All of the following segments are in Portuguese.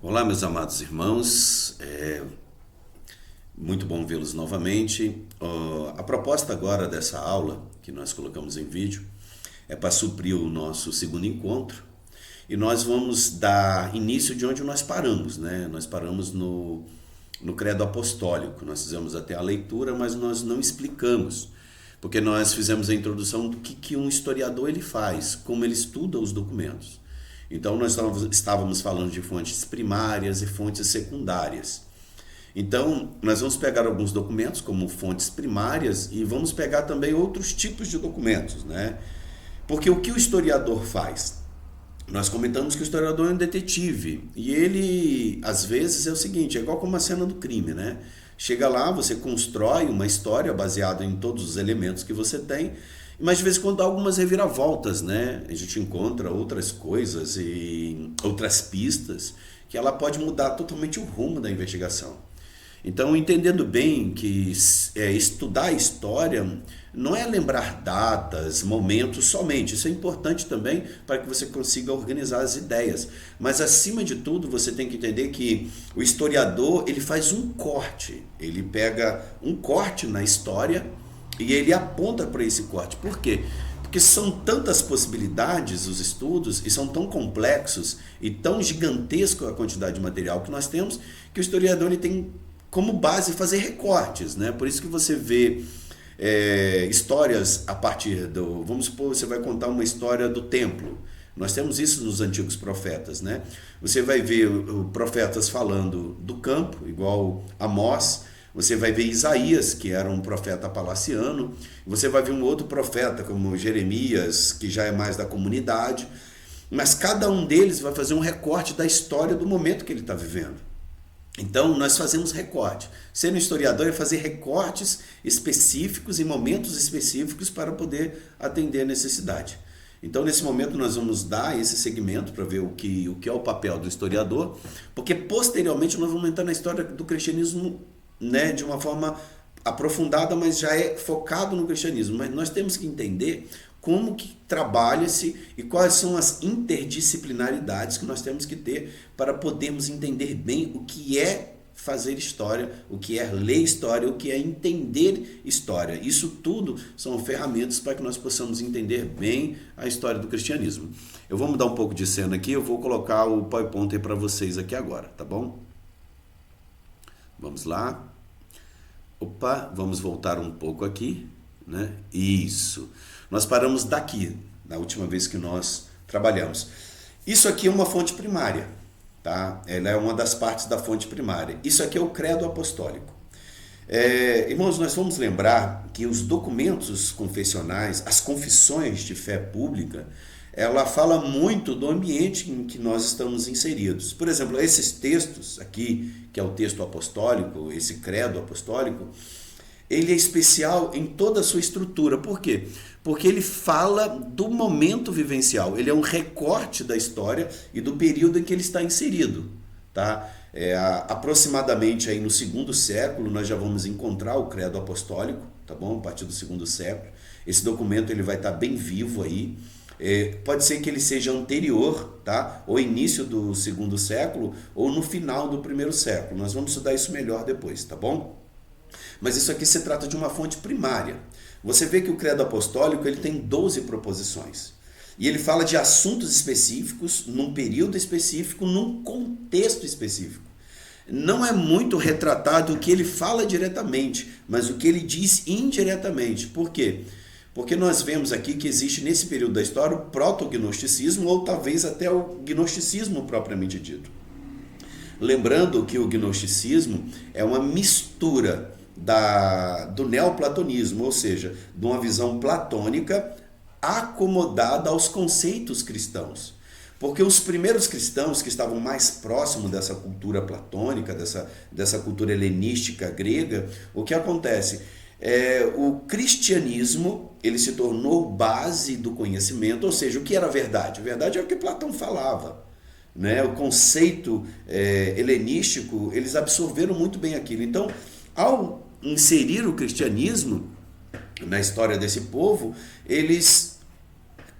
Olá, meus amados irmãos, muito bom vê-los novamente. A proposta agora dessa aula, que nós colocamos em vídeo, é para suprir o nosso segundo encontro e nós vamos dar início de onde nós paramos, né? Nós paramos no Credo Apostólico, nós fizemos até a leitura, mas nós não explicamos, porque nós fizemos a introdução do que um historiador ele faz, como ele estuda os documentos. Então, nós estávamos falando de fontes primárias e fontes secundárias. Então, nós vamos pegar alguns documentos como fontes primárias e vamos pegar também outros tipos de documentos, né? Porque o que o historiador faz? Nós comentamos que o historiador é um detetive e ele, às vezes, é o seguinte, é igual como uma cena do crime, né? Chega lá, você constrói uma história baseada em todos os elementos que você tem, mas de vez em quando dá algumas reviravoltas, né? A gente encontra outras coisas e outras pistas que ela pode mudar totalmente o rumo da investigação. Então, entendendo bem que estudar a história não é lembrar datas, momentos somente. Isso é importante também para que você consiga organizar as ideias. Mas, acima de tudo, você tem que entender que o historiador ele faz um corte. Ele pega um corte na história e ele aponta para esse corte. Por quê? Porque são tantas possibilidades os estudos e são tão complexos e tão gigantesco a quantidade de material que nós temos que o historiador ele tem como base fazer recortes, né? Por isso que você vê histórias a partir do... Vamos supor, você vai contar uma história do templo. Nós temos isso nos antigos profetas, né? Você vai ver profetas falando do campo, igual Amós. Você vai ver Isaías, que era um profeta palaciano. Você vai ver um outro profeta, como Jeremias, que já é mais da comunidade. Mas cada um deles vai fazer um recorte da história do momento que ele está vivendo. Então, nós fazemos recorte. Sendo historiador é fazer recortes específicos em momentos específicos para poder atender a necessidade. Então, nesse momento, nós vamos dar esse segmento para ver o que é o papel do historiador, porque posteriormente nós vamos entrar na história do cristianismo, né, de uma forma aprofundada, mas já é focado no cristianismo. Mas nós temos que entender como que trabalha-se e quais são as interdisciplinaridades que nós temos que ter para podermos entender bem o que é fazer história, o que é ler história, o que é entender história. Isso tudo são ferramentas para que nós possamos entender bem a história do cristianismo. Eu vou mudar um pouco de cena aqui, eu vou colocar o PowerPoint para vocês aqui agora, tá bom? Vamos lá. Opa, vamos voltar um pouco aqui, né? Isso. Nós paramos daqui, na última vez que nós trabalhamos. Isso aqui é uma fonte primária, tá? Ela é uma das partes da fonte primária. Isso aqui é o credo apostólico. Irmãos, nós vamos lembrar que os documentos confessionais, as confissões de fé pública, ela fala muito do ambiente em que nós estamos inseridos. Por exemplo, esses textos aqui, que é o texto apostólico, esse credo apostólico, ele é especial em toda a sua estrutura. Por quê? Porque ele fala do momento vivencial. Ele é um recorte da história e do período em que ele está inserido, tá? Aproximadamente aí no segundo século nós já vamos encontrar o credo apostólico, tá bom? A partir do segundo século. Esse documento ele vai estar bem vivo aí. Pode ser que ele seja anterior, tá? Ou início do segundo século ou no final do primeiro século. Nós vamos estudar isso melhor depois, tá bom? Mas isso aqui se trata de uma fonte primária. Você vê que o credo apostólico ele tem 12 proposições. E ele fala de assuntos específicos, num período específico, num contexto específico. Não é muito retratado o que ele fala diretamente, mas o que ele diz indiretamente. Por quê? Porque nós vemos aqui que existe nesse período da história o proto-gnosticismo ou talvez até o gnosticismo propriamente dito. Lembrando que o gnosticismo é uma mistura do neoplatonismo, ou seja, de uma visão platônica acomodada aos conceitos cristãos. Porque os primeiros cristãos que estavam mais próximos dessa cultura platônica, dessa cultura helenística grega, o que acontece? O cristianismo ele se tornou base do conhecimento, ou seja, o que era verdade? A verdade é o que Platão falava. Né? O conceito helenístico, eles absorveram muito bem aquilo. Então, ao inserir o cristianismo na história desse povo, eles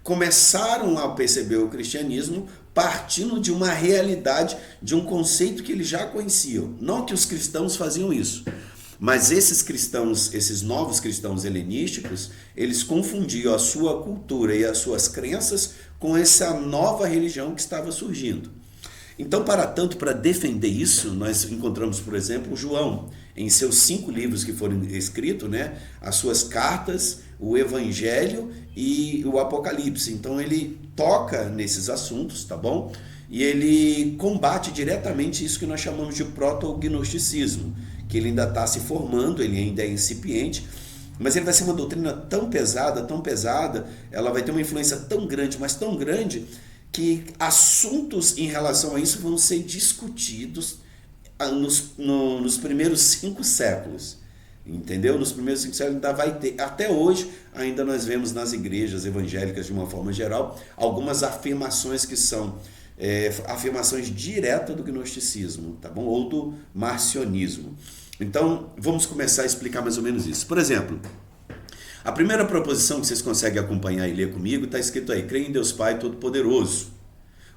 começaram a perceber o cristianismo partindo de uma realidade, de um conceito que eles já conheciam. Não que os cristãos faziam isso, mas esses cristãos, esses novos cristãos helenísticos, eles confundiam a sua cultura e as suas crenças com essa nova religião que estava surgindo. Então, para defender isso, nós encontramos, por exemplo, João, em seus 5 livros que foram escritos, né, as suas cartas, o Evangelho e o Apocalipse. Então, ele toca nesses assuntos, tá bom? E ele combate diretamente isso que nós chamamos de proto-gnosticismo, que ele ainda está se formando, ele ainda é incipiente, mas ele vai ser uma doutrina tão pesada, ela vai ter uma influência tão grande, mas tão grande, que assuntos em relação a isso vão ser discutidos nos primeiros 5 séculos. Entendeu? Nos primeiros 5 séculos ainda vai ter. Até hoje, ainda nós vemos nas igrejas evangélicas, de uma forma geral, algumas afirmações que são afirmações diretas do gnosticismo, tá bom? Ou do marcionismo. Então, vamos começar a explicar mais ou menos isso. Por exemplo, a primeira proposição que vocês conseguem acompanhar e ler comigo está escrito aí: creio em Deus Pai Todo-Poderoso.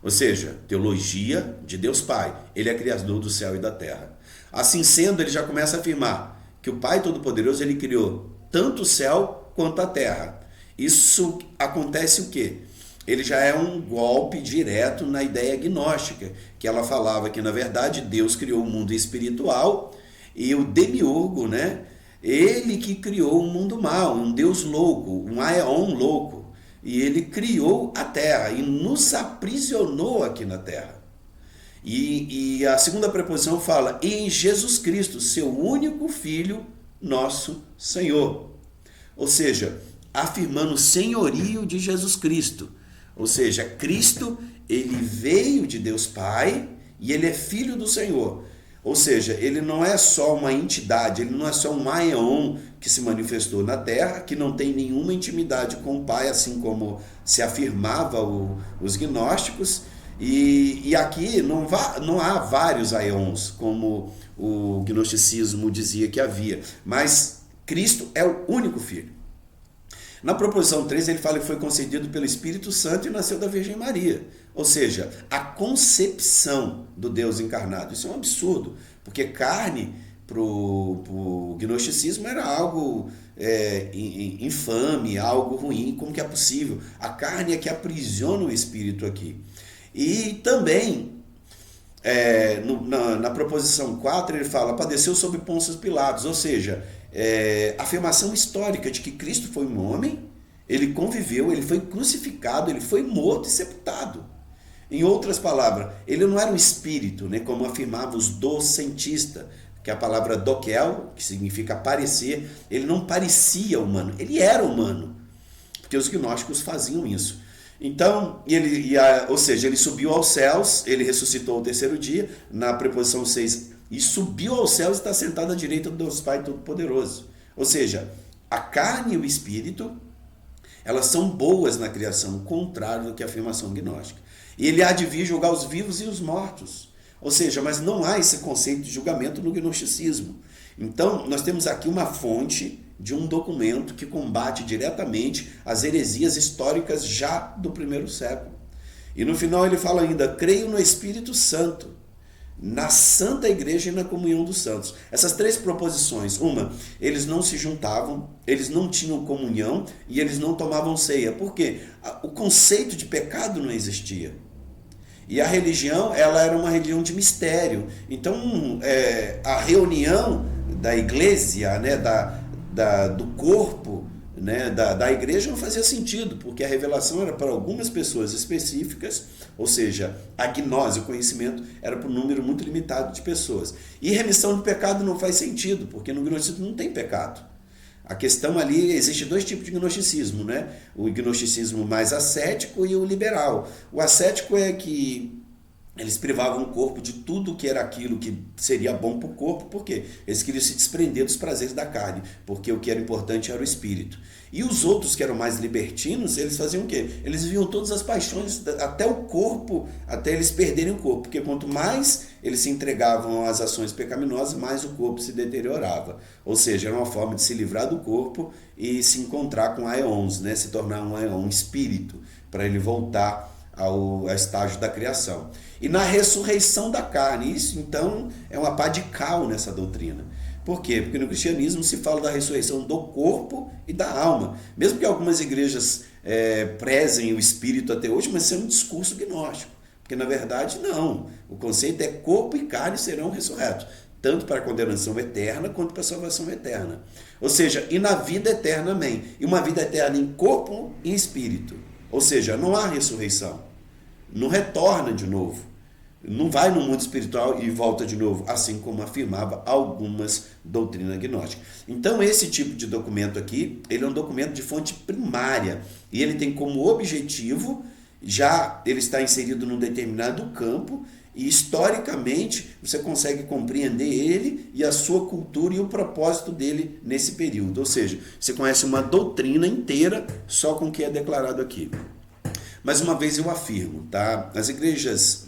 Ou seja, teologia de Deus Pai. Ele é criador do céu e da terra. Assim sendo, ele já começa a afirmar que o Pai Todo-Poderoso, ele criou tanto o céu quanto a terra. Isso acontece o quê? Ele já é um golpe direto na ideia gnóstica, que ela falava que, na verdade, Deus criou o mundo espiritual e o demiurgo, né? Ele que criou um mundo mau, um Deus louco, um aeon louco. E ele criou a terra e nos aprisionou aqui na terra. E a segunda preposição fala em Jesus Cristo, seu único Filho, nosso Senhor. Ou seja, afirmando o senhorio de Jesus Cristo. Ou seja, Cristo, ele veio de Deus Pai e ele é Filho do Senhor. Ou seja, ele não é só uma entidade, ele não é só um aeon que se manifestou na Terra, que não tem nenhuma intimidade com o Pai, assim como se afirmava os gnósticos. E aqui não há vários aeons, como o gnosticismo dizia que havia, mas Cristo é o único Filho. Na proposição 3, ele fala que foi concedido pelo Espírito Santo e nasceu da Virgem Maria. Ou seja, a concepção do Deus encarnado. Isso é um absurdo, porque carne para o gnosticismo era algo infame, algo ruim. Como que é possível? A carne é que aprisiona o Espírito aqui. E também, na proposição 4, ele fala, padeceu sob Pôncio Pilatos, ou seja, afirmação histórica de que Cristo foi um homem, ele conviveu, ele foi crucificado, ele foi morto e sepultado. Em outras palavras, ele não era um espírito, né, como afirmavam os docentistas, que é a palavra dokel, que significa parecer, ele não parecia humano, ele era humano, porque os gnósticos faziam isso. Então, ou seja, ele subiu aos céus, ele ressuscitou ao 3º dia, na preposição 6, e subiu aos céus e está sentado à direita do Deus Pai Todo-Poderoso. Ou seja, a carne e o espírito, elas são boas na criação, contrário do que a afirmação gnóstica. E ele há de vir julgar os vivos e os mortos. Ou seja, mas não há esse conceito de julgamento no gnosticismo. Então, nós temos aqui uma fonte de um documento que combate diretamente as heresias históricas já do 1º século. E no final ele fala ainda, creio no Espírito Santo, na Santa Igreja e na comunhão dos santos. Essas 3 proposições, uma, eles não se juntavam, eles não tinham comunhão e eles não tomavam ceia. Por quê? O conceito de pecado não existia. E a religião, ela era uma religião de mistério. Então, a reunião da igreja, né, do corpo, né, da igreja não fazia sentido, porque a revelação era para algumas pessoas específicas, ou seja, a gnose, o conhecimento, era para um número muito limitado de pessoas. E remissão de pecado não faz sentido, porque no gnosticismo não tem pecado. A questão ali, existe 2 tipos de gnosticismo, né? O gnosticismo mais ascético e o liberal. O ascético é que eles privavam o corpo de tudo que era aquilo que seria bom para o corpo, porque eles queriam se desprender dos prazeres da carne, porque o que era importante era o espírito. E os outros que eram mais libertinos, eles faziam o quê? Eles viviam todas as paixões, até o corpo, até eles perderem o corpo, porque quanto mais eles se entregavam às ações pecaminosas, mais o corpo se deteriorava. Ou seja, era uma forma de se livrar do corpo e se encontrar com aeons, né? Se tornar um aeon, um espírito, para ele voltar ao estágio da criação. E na ressurreição da carne, isso então é uma pá de cal nessa doutrina. Por quê? Porque no cristianismo se fala da ressurreição do corpo e da alma. Mesmo que algumas igrejas prezem o espírito até hoje, mas isso é um discurso gnóstico. Porque na verdade não. O conceito é corpo e carne serão ressurretos, tanto para a condenação eterna quanto para a salvação eterna. Ou seja, e na vida eterna, amém. E uma vida eterna em corpo e em espírito. Ou seja, não há ressurreição. Não retorna de novo. Não vai no mundo espiritual e volta de novo, assim como afirmava algumas doutrinas gnósticas. Então, esse tipo de documento aqui, ele é um documento de fonte primária. E ele tem como objetivo, já ele está inserido num determinado campo, e historicamente você consegue compreender ele e a sua cultura e o propósito dele nesse período. Ou seja, você conhece uma doutrina inteira só com o que é declarado aqui. Mais uma vez eu afirmo, tá? As igrejas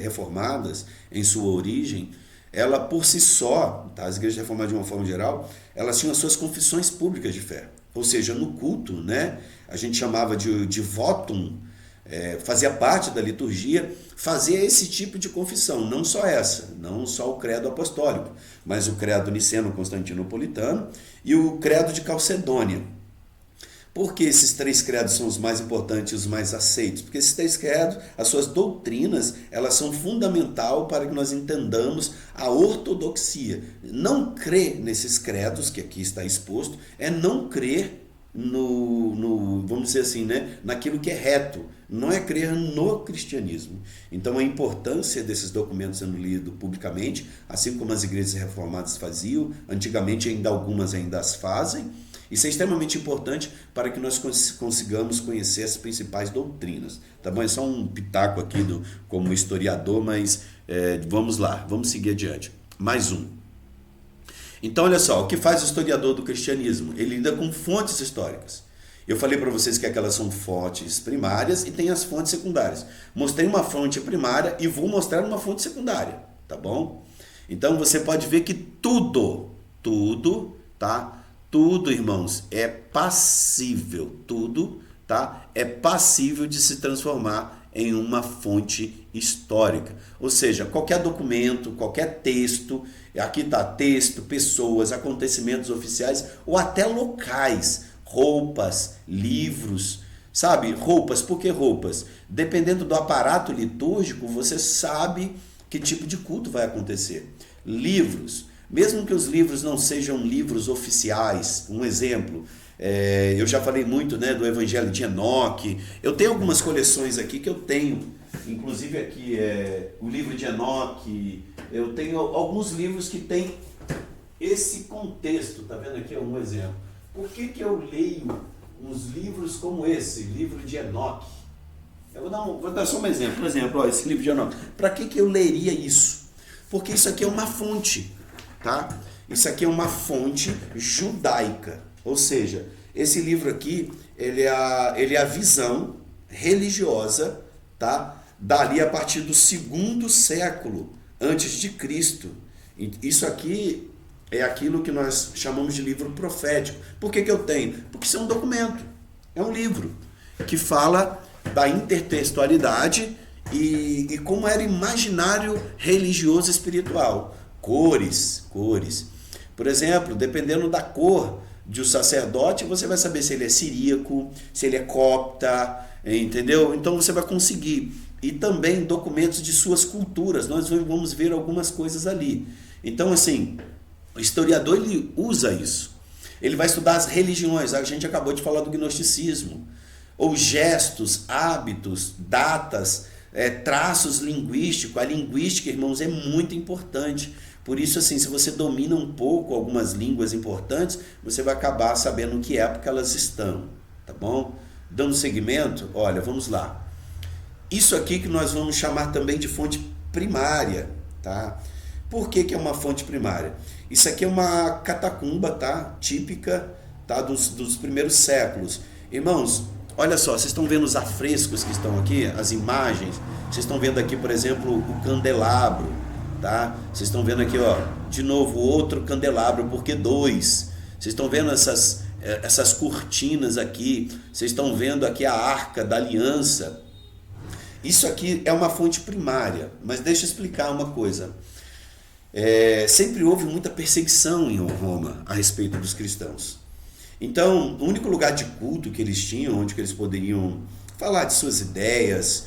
reformadas, em sua origem, ela por si só, tá? As igrejas reformadas de uma forma geral, elas tinham as suas confissões públicas de fé. Ou seja, no culto, né? A gente chamava de votum, fazia parte da liturgia, fazer esse tipo de confissão, não só essa, não só o credo apostólico, mas o credo niceno-constantinopolitano e o credo de Calcedônia. Por que esses três credos são os mais importantes e os mais aceitos? Porque esses três credos, as suas doutrinas, elas são fundamental para que nós entendamos a ortodoxia. Não crer nesses credos, que aqui está exposto, é não crer vamos dizer assim, né, naquilo que é reto, não é crer no cristianismo. Então a importância desses documentos sendo lidos publicamente, assim como as igrejas reformadas faziam, antigamente ainda algumas ainda as fazem, isso é extremamente importante para que nós consigamos conhecer as principais doutrinas. Tá bom? É só um pitaco aqui como historiador, mas vamos lá, vamos seguir adiante. Mais um. Então, olha só, o que faz o historiador do cristianismo? Ele lida com fontes históricas. Eu falei para vocês que aquelas são fontes primárias e tem as fontes secundárias. Mostrei uma fonte primária e vou mostrar uma fonte secundária, tá bom? Então, você pode ver que tudo, tá? Tudo, irmãos, é passível, tudo, tá? É passível de se transformar em uma fonte histórica. Ou seja, qualquer documento, qualquer texto, aqui está texto, pessoas, acontecimentos oficiais ou até locais, roupas, livros, sabe? Roupas, por que roupas? Dependendo do aparato litúrgico, você sabe que tipo de culto vai acontecer. Livros, mesmo que os livros não sejam livros oficiais, um exemplo, eu já falei muito, né, do Evangelho de Enoque. Eu tenho algumas coleções aqui que eu tenho, inclusive aqui o livro de Enoque. Eu tenho alguns livros que tem esse contexto, tá vendo aqui um exemplo. Por que eu leio uns livros como esse, livro de Enoque? Eu vou dar só um exemplo. Por exemplo, ó, esse livro de Enoque. Para que eu leria isso? Porque isso aqui é uma fonte, tá? Isso aqui é uma fonte judaica. Ou seja, esse livro aqui, ele é a visão religiosa, tá? Dali a partir do 2º século antes de Cristo. Isso aqui é aquilo que nós chamamos de livro profético. Por que eu tenho? Porque isso é um documento, é um livro que fala da intertextualidade e como era imaginário religioso espiritual. Cores. Por exemplo, dependendo da cor de um sacerdote, você vai saber se ele é siríaco, se ele é copta, entendeu? Então você vai conseguir. E também documentos de suas culturas, nós vamos ver algumas coisas ali. Então, assim, o historiador ele usa isso. Ele vai estudar as religiões, a gente acabou de falar do gnosticismo, ou gestos, hábitos, datas, traços linguísticos. A linguística, irmãos, é muito importante. Por isso, assim, se você domina um pouco algumas línguas importantes, você vai acabar sabendo em que época elas estão, tá bom? Dando seguimento, olha, vamos lá. Isso aqui que nós vamos chamar também de fonte primária, tá? Por que é uma fonte primária? Isso aqui é uma catacumba, tá? Típica, tá? Dos primeiros séculos. Irmãos, olha só, vocês estão vendo os afrescos que estão aqui, as imagens. Vocês estão vendo aqui, por exemplo, o candelabro, tá? Vocês estão vendo aqui, ó, de novo, outro candelabro, porque 2. Vocês estão vendo essas cortinas aqui. Vocês estão vendo aqui a Arca da Aliança. isso aqui é uma fonte primária, mas deixa eu explicar uma coisa. Sempre houve muita perseguição em Roma a respeito dos cristãos. Então, o único lugar de culto que eles tinham, onde que eles poderiam falar de suas ideias,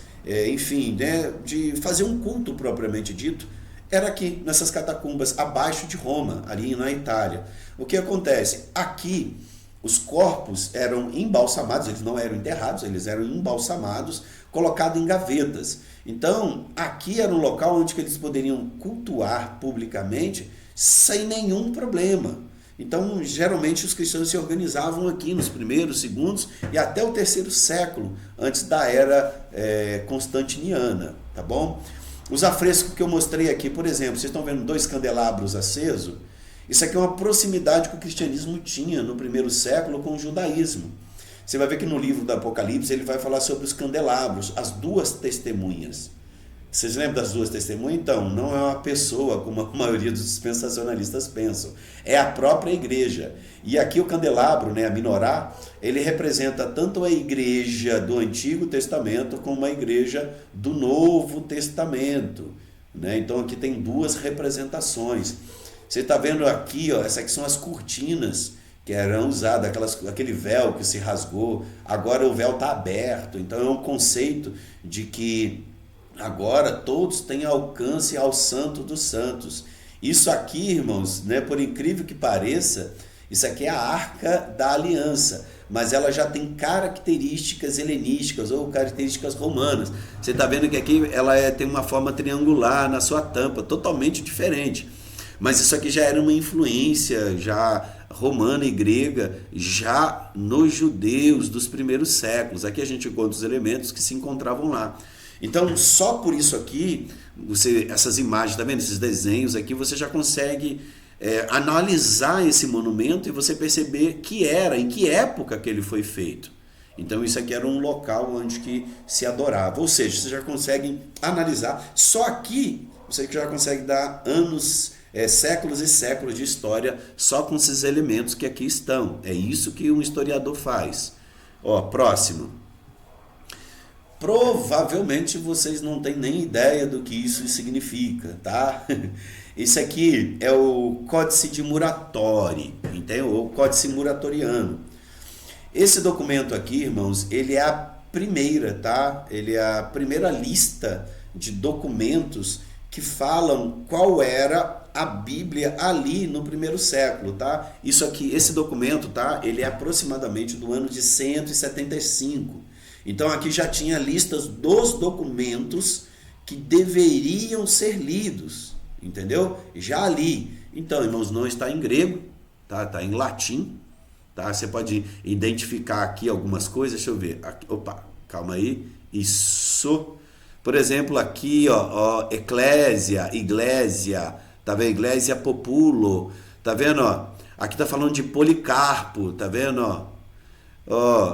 enfim, né, de fazer um culto propriamente dito, era aqui, nessas catacumbas, abaixo de Roma, ali na Itália. O que acontece? Aqui, os corpos eram embalsamados, eles não eram enterrados, eles eram embalsamados, colocados em gavetas. Então, aqui era um local onde que eles poderiam cultuar publicamente sem nenhum problema. Então, geralmente, os cristãos se organizavam aqui nos primeiros, segundos e até o terceiro século, antes da era constantiniana, tá bom? Os afrescos que eu mostrei aqui, por exemplo, vocês estão vendo 2 candelabros acesos? Isso aqui é uma proximidade que o cristianismo tinha no primeiro século com o judaísmo. Você vai ver que no livro do Apocalipse ele vai falar sobre os candelabros, as 2 testemunhas. Vocês lembram das 2 testemunhas? Então, não é uma pessoa, como a maioria dos dispensacionalistas pensam. É a própria igreja. E aqui o candelabro, né, a menorá, ele representa tanto a igreja do Antigo Testamento como a igreja do Novo Testamento. Né? Então, aqui tem 2 representações. Você está vendo aqui, ó, essas aqui são as cortinas que eram usadas, aquele véu que se rasgou. Agora o véu está aberto. Então, é um conceito de que agora todos têm alcance ao Santo dos Santos. Isso aqui, irmãos, né, por incrível que pareça, isso aqui é a Arca da Aliança, mas ela já tem características helenísticas ou características romanas. Você está vendo que aqui ela tem uma forma triangular na sua tampa, totalmente diferente. Mas isso aqui já era uma influência já romana e grega, já nos judeus dos primeiros séculos. Aqui a gente encontra os elementos que se encontravam lá. Então, só por isso aqui, essas imagens, tá vendo? Esses desenhos aqui, você já consegue analisar esse monumento e você perceber em que época que ele foi feito. Então, isso aqui era um local onde que se adorava. Ou seja, você já consegue analisar. Só aqui, você já consegue dar anos, séculos e séculos de história só com esses elementos que aqui estão. É isso que um historiador faz. Ó, próximo. Provavelmente vocês não têm nem ideia do que isso significa, tá? Isso aqui é o Códice de Muratori, entende? O Códice Muratoriano. Esse documento aqui, irmãos, ele é a primeira, tá? Ele é a primeira lista de documentos que falam qual era a Bíblia ali no primeiro século, tá? Isso aqui, esse documento, tá? Ele é aproximadamente do ano de 175. Então aqui já tinha listas dos documentos que deveriam ser lidos, entendeu? Já ali. Então, irmãos, não está em grego, tá? Está em latim, tá? Você pode identificar aqui algumas coisas, deixa eu ver. Aqui, opa, calma aí. Isso. Por exemplo, aqui, ó, Eclésia, Iglésia, tá vendo? Iglésia Populo, tá vendo, ó? Aqui tá falando de Policarpo, tá vendo, ó?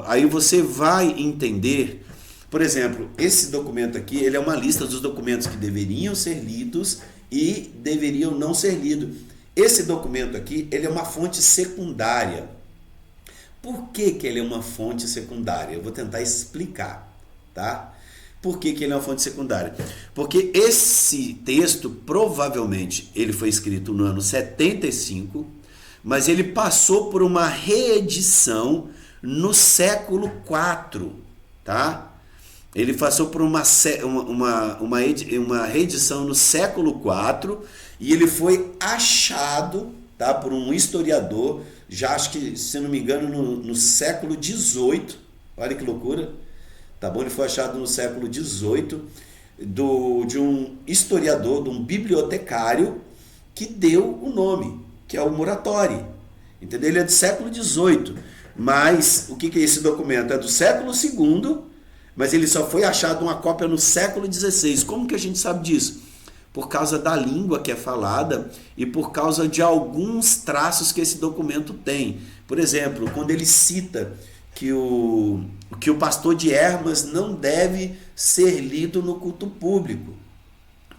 Aí você vai entender, por exemplo, esse documento aqui, ele é uma lista dos documentos que deveriam ser lidos e deveriam não ser lidos. Esse documento aqui, ele é uma fonte secundária. Por que que ele é uma fonte secundária? Eu vou tentar explicar, tá? Por que que ele é uma fonte secundária? Porque esse texto, provavelmente, ele foi escrito no ano 75, mas ele passou por uma reedição no século IV, tá? Ele passou por uma reedição no século IV e ele foi achado, tá, por um historiador, já acho que, se não me engano, no século XVIII. Olha que loucura, tá bom? Ele foi achado no século XVIII de um historiador, de um bibliotecário que deu o nome, que é o Muratori, entendeu? Ele é do século XVIII. Mas o que é esse documento? É do século II, mas ele só foi achado uma cópia no século XVI. Como que a gente sabe disso? Por causa da língua que é falada e por causa de alguns traços que esse documento tem. Por exemplo, quando ele cita que o pastor de Hermas não deve ser lido no culto público,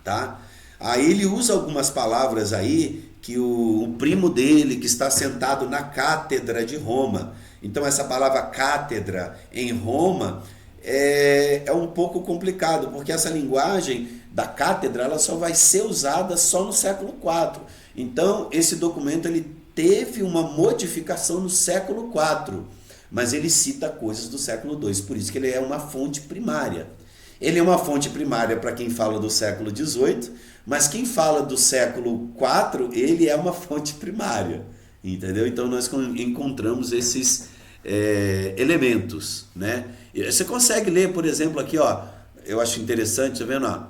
tá? Aí ele usa algumas palavras aí que o primo dele, que está sentado na cátedra de Roma. Então essa palavra cátedra em Roma é um pouco complicado, porque essa linguagem da cátedra ela só vai ser usada só no século IV. Então, esse documento ele teve uma modificação no século IV, mas ele cita coisas do século II, por isso que ele é uma fonte primária. Ele é uma fonte primária para quem fala do século XVIII, mas quem fala do século IV, ele é uma fonte primária, entendeu? Então nós encontramos esses elementos, né? Você consegue ler, por exemplo, aqui, ó, eu acho interessante, tá vendo, ó,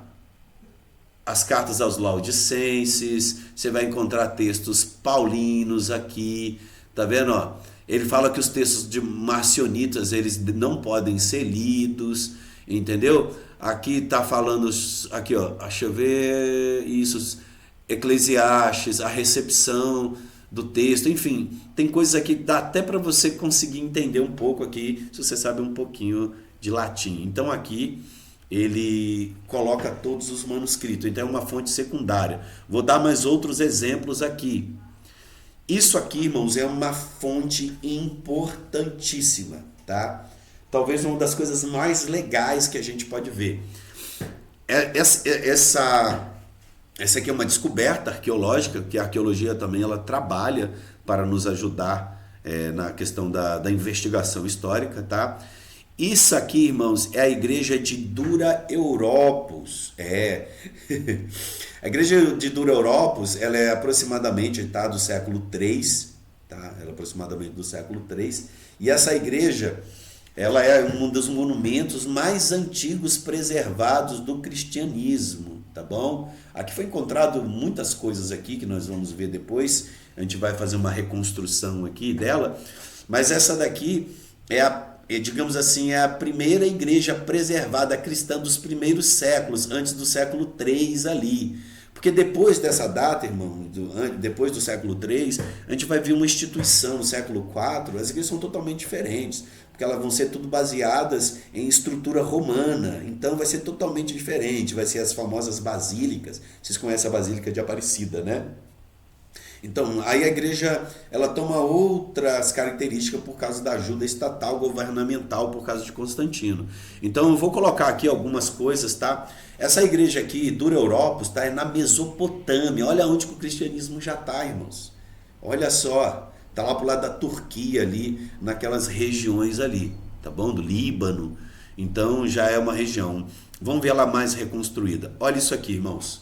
as cartas aos Laodicenses, você vai encontrar textos paulinos aqui, tá vendo, ó? Ele fala que os textos de marcionitas, eles não podem ser lidos, entendeu? Aqui tá falando, aqui ó, deixa eu ver, isso, Eclesiastes, a recepção do texto, enfim, tem coisas aqui que dá até para você conseguir entender um pouco aqui, se você sabe um pouquinho de latim. Então aqui ele coloca todos os manuscritos, então é uma fonte secundária. Vou dar mais outros exemplos aqui. Isso aqui, irmãos, é uma fonte importantíssima, tá? Talvez uma das coisas mais legais que a gente pode ver. Essa aqui é uma descoberta arqueológica, que a arqueologia também ela trabalha para nos ajudar na questão da investigação histórica, tá? Isso aqui, irmãos, é a igreja de Dura Europos. A igreja de Dura Europos, ela é aproximadamente, tá, do século III, tá? Ela é aproximadamente do século III. E essa igreja, ela é um dos monumentos mais antigos preservados do cristianismo, tá bom? Aqui foi encontrado muitas coisas aqui que nós vamos ver depois. A gente vai fazer uma reconstrução aqui dela. Mas essa daqui digamos assim, é a primeira igreja preservada cristã dos primeiros séculos, antes do século III ali. Porque depois dessa data, irmão, depois do século III, a gente vai ver uma instituição no século IV, as igrejas são totalmente diferentes, porque elas vão ser tudo baseadas em estrutura romana, então vai ser totalmente diferente, vai ser as famosas basílicas. Vocês conhecem a Basílica de Aparecida, né? Então, aí a igreja ela toma outras características por causa da ajuda estatal, governamental, por causa de Constantino. Então, eu vou colocar aqui algumas coisas, tá? Essa igreja aqui, Dura Europos, tá? É na Mesopotâmia. Olha onde que o cristianismo já está, irmãos. Olha só, tá lá pro lado da Turquia ali, naquelas regiões ali, tá bom? Do Líbano. Então, já é uma região. Vamos ver ela mais reconstruída. Olha isso aqui, irmãos.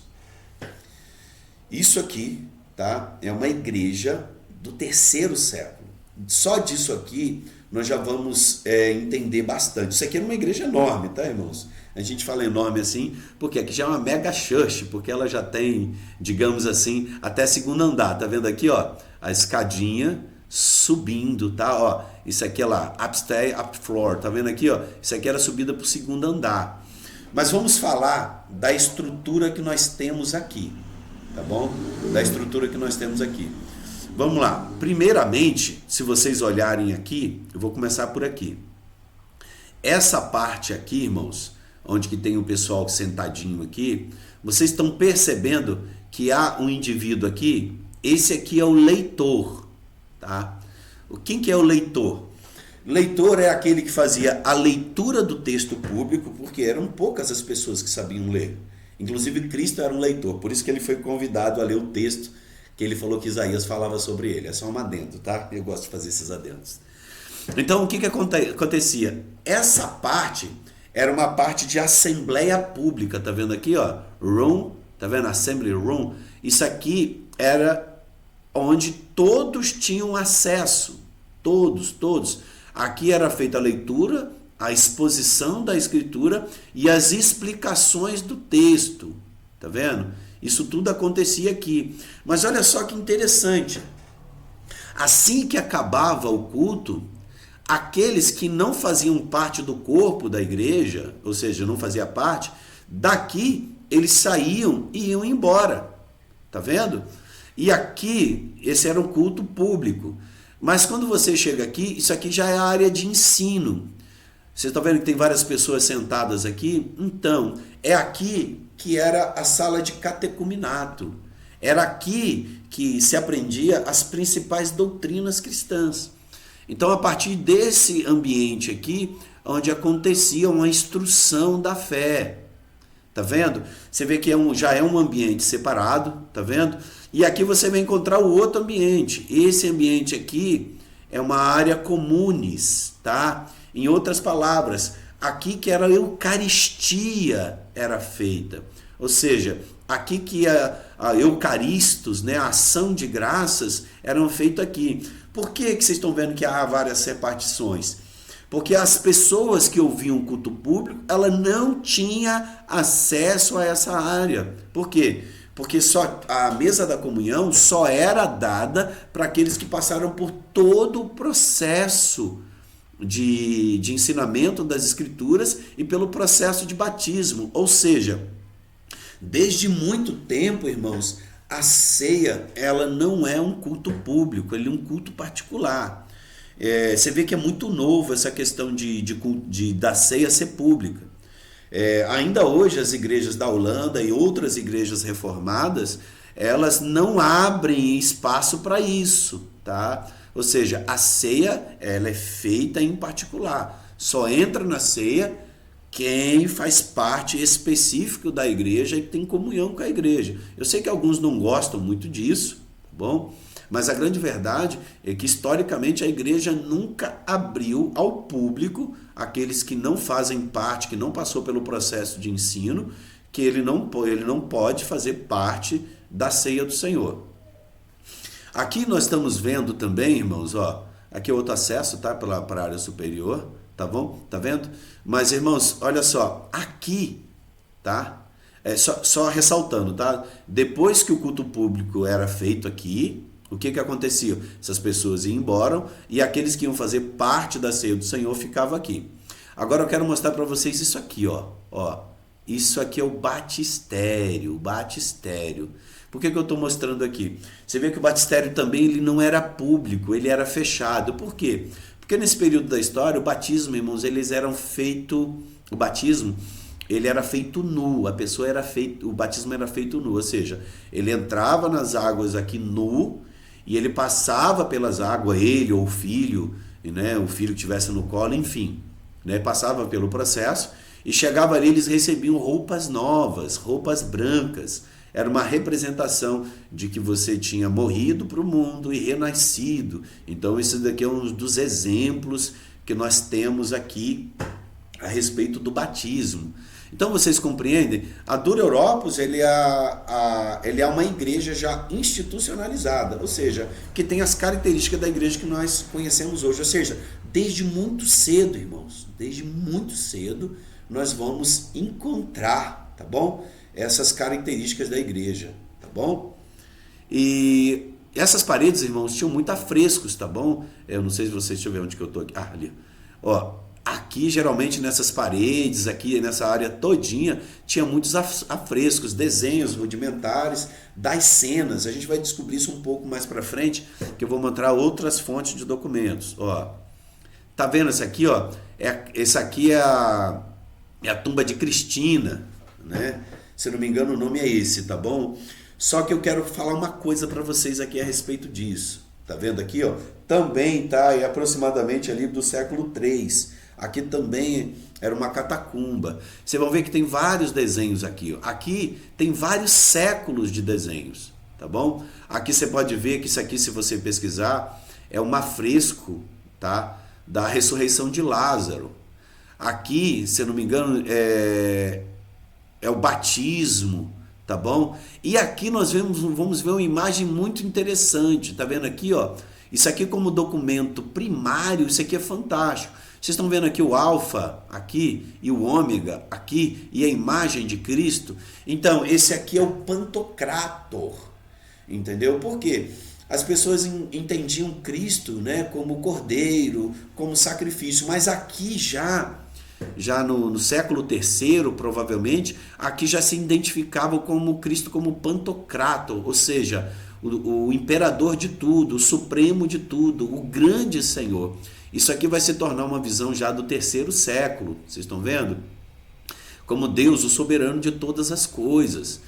Isso aqui, tá? É uma igreja do terceiro século. Só disso aqui nós já vamos entender bastante. Isso aqui é uma igreja enorme, tá, irmãos? A gente fala enorme assim, porque aqui já é uma mega church, porque ela já tem, digamos assim, até segundo andar. Tá vendo aqui, ó, a escadinha subindo, tá? Ó, isso aqui é lá, upstairs, up floor. Tá vendo aqui, ó? Isso aqui era subida para o segundo andar. Mas vamos falar da estrutura que nós temos aqui. Tá bom? Da estrutura que nós temos aqui. Vamos lá. Primeiramente, se vocês olharem aqui, eu vou começar por aqui. Essa parte aqui, irmãos, onde que tem o pessoal sentadinho aqui, vocês estão percebendo que há um indivíduo aqui? Esse aqui é o leitor, tá? Quem que é o leitor? Leitor é aquele que fazia a leitura do texto público, porque eram poucas as pessoas que sabiam ler. Inclusive Cristo era um leitor, por isso que ele foi convidado a ler o texto que ele falou que Isaías falava sobre ele. É só um adendo, tá? Eu gosto de fazer esses adendos. Então, o que acontecia? Essa parte era uma parte de assembleia pública, tá vendo aqui, ó? Room, tá vendo? Assembly room. Isso aqui era onde todos tinham acesso. Todos. Aqui era feita a leitura, a exposição da escritura e as explicações do texto, tá vendo? Isso tudo acontecia aqui. Mas olha só que interessante. Assim que acabava o culto, aqueles que não faziam parte do corpo da igreja, ou seja, não fazia parte, daqui eles saíam e iam embora, tá vendo? E aqui, esse era um culto público. Mas quando você chega aqui, isso aqui já é a área de ensino. Você está vendo que tem várias pessoas sentadas aqui? Então, é aqui que era a sala de catecumenato. Era aqui que se aprendia as principais doutrinas cristãs. Então, a partir desse ambiente aqui, onde acontecia uma instrução da fé. Tá vendo? Você vê que já é um ambiente separado, tá vendo? E aqui você vai encontrar o outro ambiente. Esse ambiente aqui é uma área comunis, tá? Em outras palavras, aqui que era a Eucaristia era feita. Ou seja, aqui que a Eucaristos, né, a ação de graças, eram feitas aqui. Por que vocês estão vendo que há várias repartições? Porque as pessoas que ouviam o culto público, ela não tinha acesso a essa área. Por quê? Porque só a mesa da comunhão só era dada para aqueles que passaram por todo o processo de ensinamento das Escrituras e pelo processo de batismo. Ou seja, desde muito tempo, irmãos, a ceia ela não é um culto público, ele é um culto particular. Você vê que é muito novo essa questão da ceia ser pública. Ainda hoje as igrejas da Holanda e outras igrejas reformadas, elas não abrem espaço para isso, tá? Ou seja, a ceia ela é feita em particular. Só entra na ceia quem faz parte específico da igreja e tem comunhão com a igreja. Eu sei que alguns não gostam muito disso, tá bom? Mas a grande verdade é que historicamente a igreja nunca abriu ao público aqueles que não fazem parte, que não passou pelo processo de ensino, que ele não pode fazer parte da ceia do Senhor. Aqui nós estamos vendo também, irmãos, ó, aqui é outro acesso, tá, para a área superior, tá bom? Tá vendo? Mas, irmãos, olha só, aqui, tá? Só ressaltando, tá? Depois que o culto público era feito aqui, o que acontecia? Essas pessoas iam embora e aqueles que iam fazer parte da ceia do Senhor ficavam aqui. Agora eu quero mostrar para vocês isso aqui, ó. Isso aqui é o batistério, Por que eu estou mostrando aqui? Você vê que o batistério também ele não era público, ele era fechado. Por quê? Porque nesse período da história, o batismo, irmãos, o batismo, ele era feito nu, o batismo era feito nu, ou seja, ele entrava nas águas aqui nu, e ele passava pelas águas, ele ou o filho, né, o filho que estivesse no colo, enfim, né, passava pelo processo, e chegava ali, eles recebiam roupas novas, roupas brancas. Era uma representação de que você tinha morrido para o mundo e renascido. Então, esse daqui é um dos exemplos que nós temos aqui a respeito do batismo. Então, vocês compreendem? A Dura Europos ele é uma igreja já institucionalizada, ou seja, que tem as características da igreja que nós conhecemos hoje. Ou seja, desde muito cedo, irmãos, desde muito cedo, nós vamos encontrar, tá bom? Essas características da igreja, tá bom? E essas paredes, irmãos, tinham muito afrescos, tá bom? Eu não sei se vocês, deixa eu ver onde que eu tô aqui. Ah, ali. Ó, aqui geralmente nessas paredes, aqui nessa área todinha, tinha muitos afrescos, desenhos rudimentares das cenas. A gente vai descobrir isso um pouco mais para frente, que eu vou mostrar outras fontes de documentos. Ó, tá vendo esse aqui, ó? Esse aqui é a tumba de Cristina, né? Se não me engano, o nome é esse, tá bom? Só que eu quero falar uma coisa para vocês aqui a respeito disso. Tá vendo aqui, ó? Também tá é aproximadamente ali do século III. Aqui também era uma catacumba. Vocês vão ver que tem vários desenhos aqui, ó. Aqui tem vários séculos de desenhos, tá bom? Aqui você pode ver que isso aqui, se você pesquisar, é um afresco, tá? Da ressurreição de Lázaro. Aqui, se eu não me engano, é o batismo, tá bom? E aqui nós vamos ver uma imagem muito interessante, tá vendo aqui, ó? Isso aqui como documento primário, isso aqui é fantástico. Vocês estão vendo aqui o alfa aqui e o ômega aqui e a imagem de Cristo? Então, esse aqui é o Pantocrator, entendeu? Por quê? As pessoas entendiam Cristo, né, como cordeiro, como sacrifício, mas aqui já no século III, provavelmente, aqui já se identificava como Cristo como Pantocrator, ou seja, o imperador de tudo, o supremo de tudo, o grande Senhor. Isso aqui vai se tornar uma visão já do terceiro século, vocês estão vendo? Como Deus, o soberano de todas as coisas.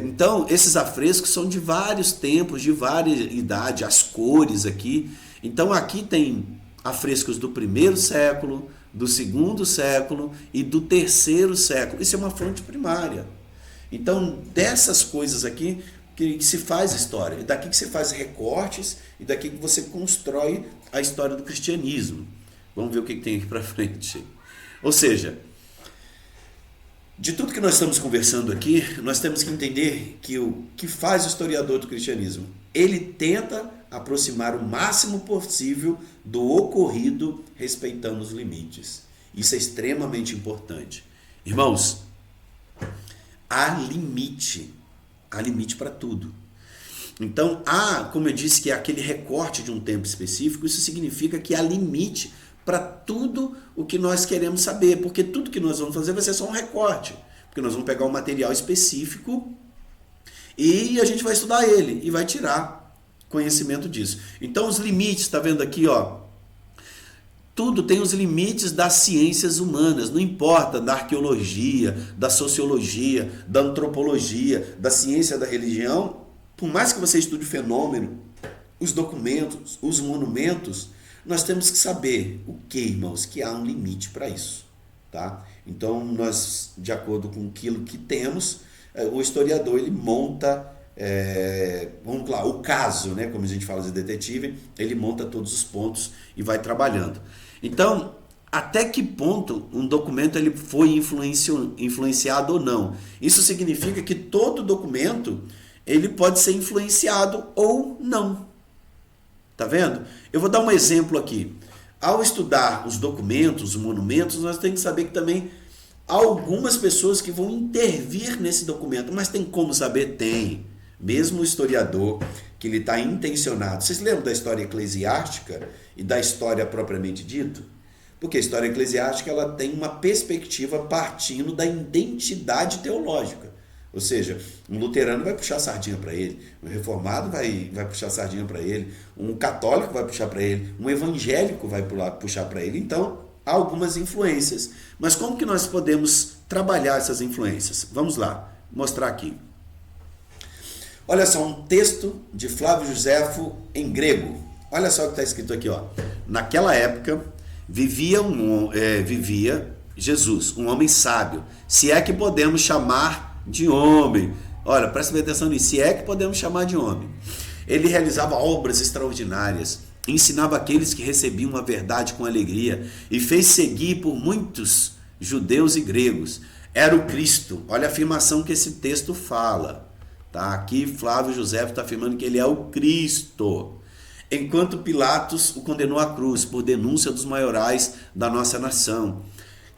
Então, esses afrescos são de vários tempos, de várias idades, as cores aqui. Então, aqui tem afrescos do primeiro século, do segundo século e do terceiro século. Isso é uma fonte primária. Então, dessas coisas aqui que se faz história, e daqui que se faz recortes, e daqui que você constrói a história do cristianismo. Vamos ver o que tem aqui para frente. Ou seja, de tudo que nós estamos conversando aqui, nós temos que entender que o que faz o historiador do cristianismo? Ele tenta aproximar o máximo possível do ocorrido, respeitando os limites. Isso é extremamente importante. Irmãos, há limite para tudo. Então, como eu disse, que é aquele recorte de um tempo específico, isso significa que há limite para tudo o que nós queremos saber, porque tudo que nós vamos fazer vai ser só um recorte, porque nós vamos pegar um material específico e a gente vai estudar ele e vai tirar conhecimento disso. Então, os limites, está vendo aqui, ó, tudo tem os limites das ciências humanas, não importa da arqueologia, da sociologia, da antropologia, da ciência da religião, por mais que você estude o fenômeno, os documentos, os monumentos, nós temos que saber o que, irmãos, que há um limite para isso, tá? Então, nós, de acordo com aquilo que temos, o historiador, ele monta, vamos lá, o caso, né, como a gente fala de detetive, ele monta todos os pontos e vai trabalhando. Então, até que ponto um documento ele foi influenciado ou não? Isso significa que todo documento ele pode ser influenciado ou não. Tá vendo? Eu vou dar um exemplo aqui. Ao estudar os documentos, os monumentos, nós temos que saber que também há algumas pessoas que vão intervir nesse documento. Mas tem como saber? Tem. Mesmo o historiador, que ele está intencionado. Vocês lembram da história eclesiástica e da história propriamente dita? Porque a história eclesiástica ela tem uma perspectiva partindo da identidade teológica. Ou seja, um luterano vai puxar a sardinha para ele, um reformado vai puxar a sardinha para ele, um católico vai puxar para ele, um evangélico vai puxar para ele. Então, há algumas influências. Mas como que nós podemos trabalhar essas influências? Vamos lá, mostrar aqui. Olha só, um texto de Flávio Joséfo em grego. Olha só o que está escrito aqui, ó. Naquela época, vivia Jesus, um homem sábio, se é que podemos chamar de homem. Olha, presta bem atenção nisso, se é que podemos chamar de homem. Ele realizava obras extraordinárias, ensinava aqueles que recebiam a verdade com alegria e fez seguir por muitos judeus e gregos. Era o Cristo. Olha a afirmação que esse texto fala. Tá? Aqui Flávio Joséfo está afirmando que ele é o Cristo. Enquanto Pilatos o condenou à cruz por denúncia dos maiorais da nossa nação,